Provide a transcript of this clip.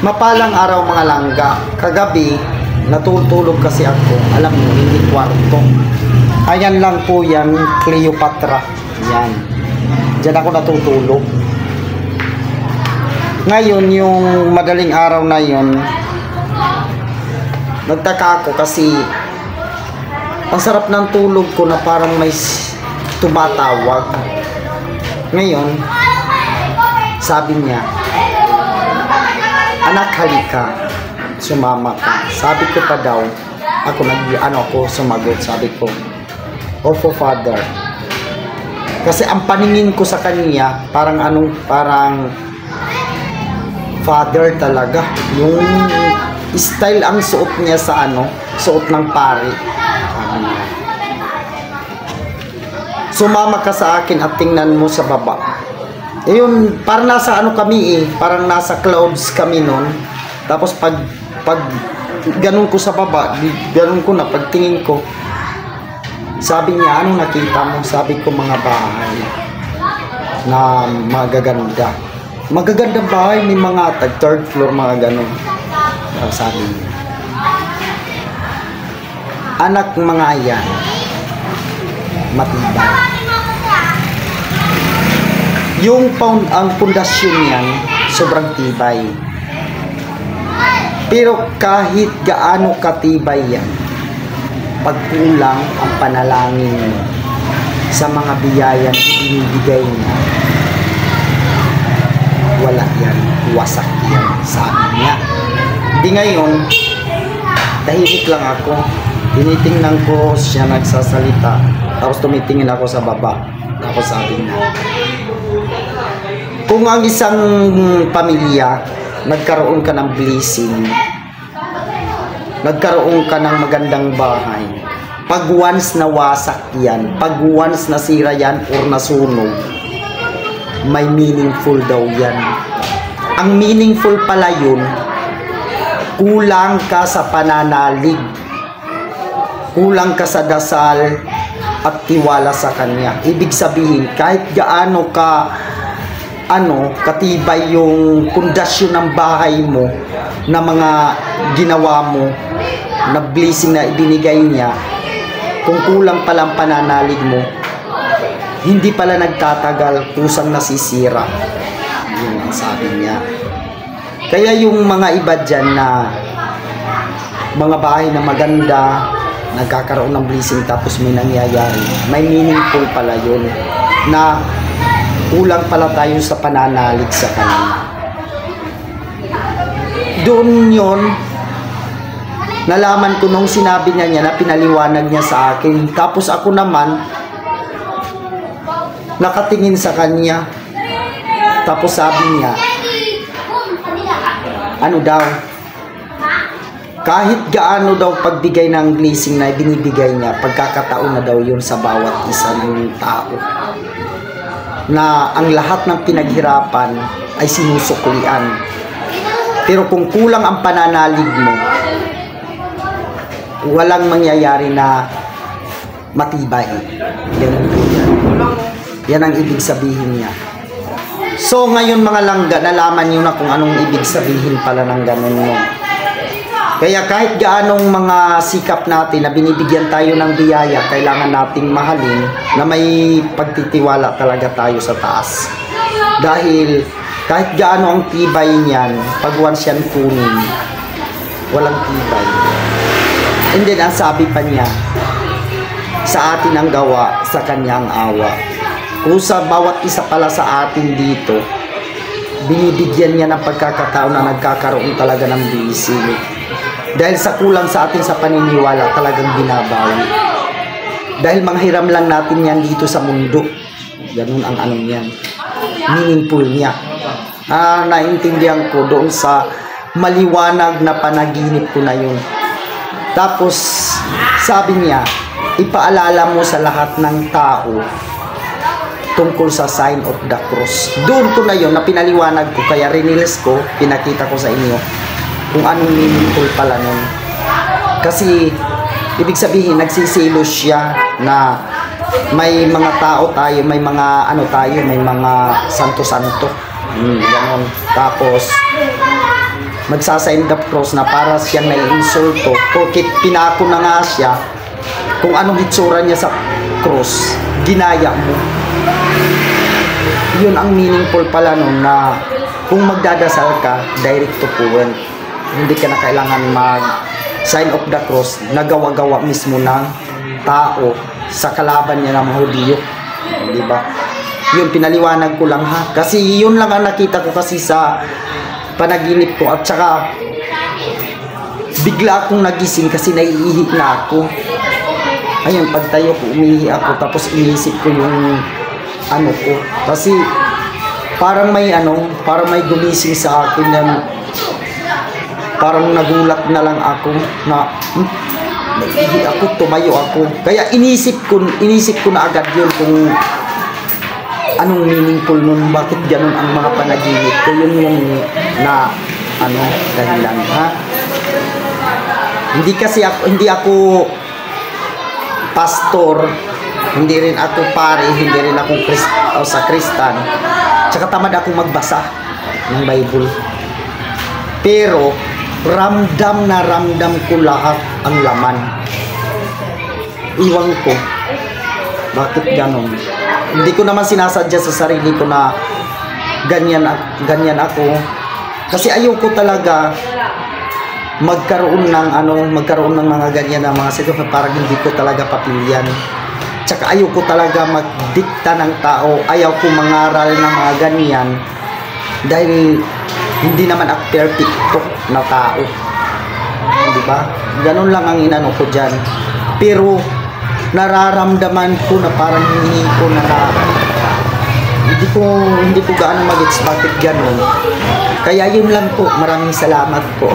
Mapalang araw mga langga. Kagabi, natutulog kasi ako. Alam mo, hindi kwarto. Ayan lang po yan, Cleopatra. Yan. Diyan ako natutulog. Ngayon, yung madaling araw na yun, nagtaka ako kasi ang sarap ng tulog ko na parang may tumatawag. Ngayon, sabi niya, anak, halika, sumama ka. Sabi ko pa daw, ako sumagot, sabi ko, Opo, Father. Kasi ang paningin ko sa kanya, parang Father talaga. Yung style ang suot niya sa suot ng pari. Sumama ka sa akin at tingnan mo sa baba. Yun, parang nasa kami parang nasa clouds kami nun. Tapos pag ganun ko sa baba, ganun ko na, pagtingin ko, sabi niya, anong nakita mo? Sabi ko, mga bahay na magaganda. Magagandang bahay, may mga third floor, mga ganun. Sabi niya, anak, mga yan, matibay. Yung ang pundasyon niyan, sobrang tibay. Pero kahit gaano katibay yan, pagkulang ang panalangin mo sa mga biyayang binibigay niya, wala yan, wasak yan, sabi niya. Di ngayon, tahimik lang ako. Tinitingnan ko siya nagsasalita, tapos tumitingin ako sa baba. Tapos sabi niya, kung ang isang pamilya nagkaroon ka ng blessing, nagkaroon ka ng magandang bahay, pag once na wasak yan, pag once na sira yan or nasunog, may meaningful daw yan. Ang meaningful pala yun, kulang ka sa pananalig, kulang ka sa dasal at tiwala sa Kanya. Ibig sabihin, kahit gaano katibay yung pundasyon ng bahay mo, na mga ginawa mo, na blessing na ibinigay niya, kung kulang pala ang pananalig mo, hindi pala nagtatagal, kusang nasisira. Yun ang sabi niya. Kaya yung mga iba dyan na mga bahay na maganda, nagkakaroon ng blessing tapos may nangyayari, may meaningful pala yun, na kulang pala tayo sa pananalig sa Kanya. Doon yun, nalaman ko nung sinabi niya na pinaliwanag niya sa akin. Tapos ako naman, nakatingin sa Kanya. Tapos sabi niya, ano daw, kahit gaano daw pagbigay ng blessing na binibigay niya, pagkakataon na daw yun sa bawat isa ng tao, na ang lahat ng pinaghirapan ay sinusuklian. Pero kung kulang ang pananalig mo, walang mangyayari na matibay. Yan ang ibig sabihin niya. So ngayon mga langga, nalaman niyo na kung anong ibig sabihin pala ng ganun mo. Kaya kahit gaanong mga sikap natin na binibigyan tayo ng biyaya, kailangan nating mahalin na may pagtitiwala talaga tayo sa taas. Dahil kahit gaano ang tibay niyan, pag once yan kunin, walang tibay. And then ang sabi pa niya, sa atin ang gawa, sa Kanya ang awa. Kung sa bawat isa pala sa atin dito, binibigyan niya ng pagkakataon na nagkakaroon talaga ng blessing. Dahil sa kulang sa atin sa paniniwala, talagang binabawi. Dahil manghiram lang natin yan dito sa mundo. Ganun ang niyan. Meaningful niya. Naintindihan ko doon sa maliwanag na panaginip ko na yun. Tapos, sabi niya, ipaalala mo sa lahat ng tao tungkol sa sign of the cross. Doon ko na yun, na pinaliwanag ko, kaya rinilis ko, pinakita ko sa inyo kung anong meaningful pala nun. Kasi ibig sabihin, nagsisilos siya na may mga tao tayo, may mga tayo, may mga santo-santo. Ganon. Tapos magsasign the cross na para siyang nai-insulto porkit pinako na nga siya kung anong itsura niya sa cross, ginaya mo. Yun ang meaningful pala nun, na kung magdadasal ka, direct to point. Hindi ka na kailangan mag-sign of the cross na gawa-gawa mismo ng tao sa kalaban niya ng mga Hudiyo. Di ba? Yun, pinaliwanag ko lang ha. Kasi yun lang ang nakita ko kasi sa panaginip ko. At saka, bigla akong nagising kasi naiihi na ako. Ayun, pagtayo ko, umihi ako. Tapos iniisip ko yung ano ko. Kasi, parang may gumising sa akin yan. Parang nagulat na lang ako na naiihi ako, tumayo ako. Kaya inisip ko na agad yun kung anong meaningful nun, bakit ganun ang mga panaginip ko. Yun yung na dahilan, ha? Hindi ako pastor, hindi rin ako pare, hindi rin ako sakristan. Tsaka tamad ako magbasa ng Bible. Pero ramdam na ramdam ko lahat ang laman. Iwan ko bakit ganun. Hindi ko naman sinasadya sa sarili ko na ganyan ako. Kasi ayoko talaga magkaroon ng mga ganyan na mga sitwasyon, parang hindi ko talaga papilyan. Tsaka ayoko talaga magdikta ng tao. Ayaw ko mangaral ng mga ganyan dahil hindi naman ako perfecto na tao. Di ba? Ganun lang ang inano ko dyan. Pero nararamdaman ko na parang hindi ko gaano mag-gets bakit ganun. Kaya yun lang po. Maraming salamat po.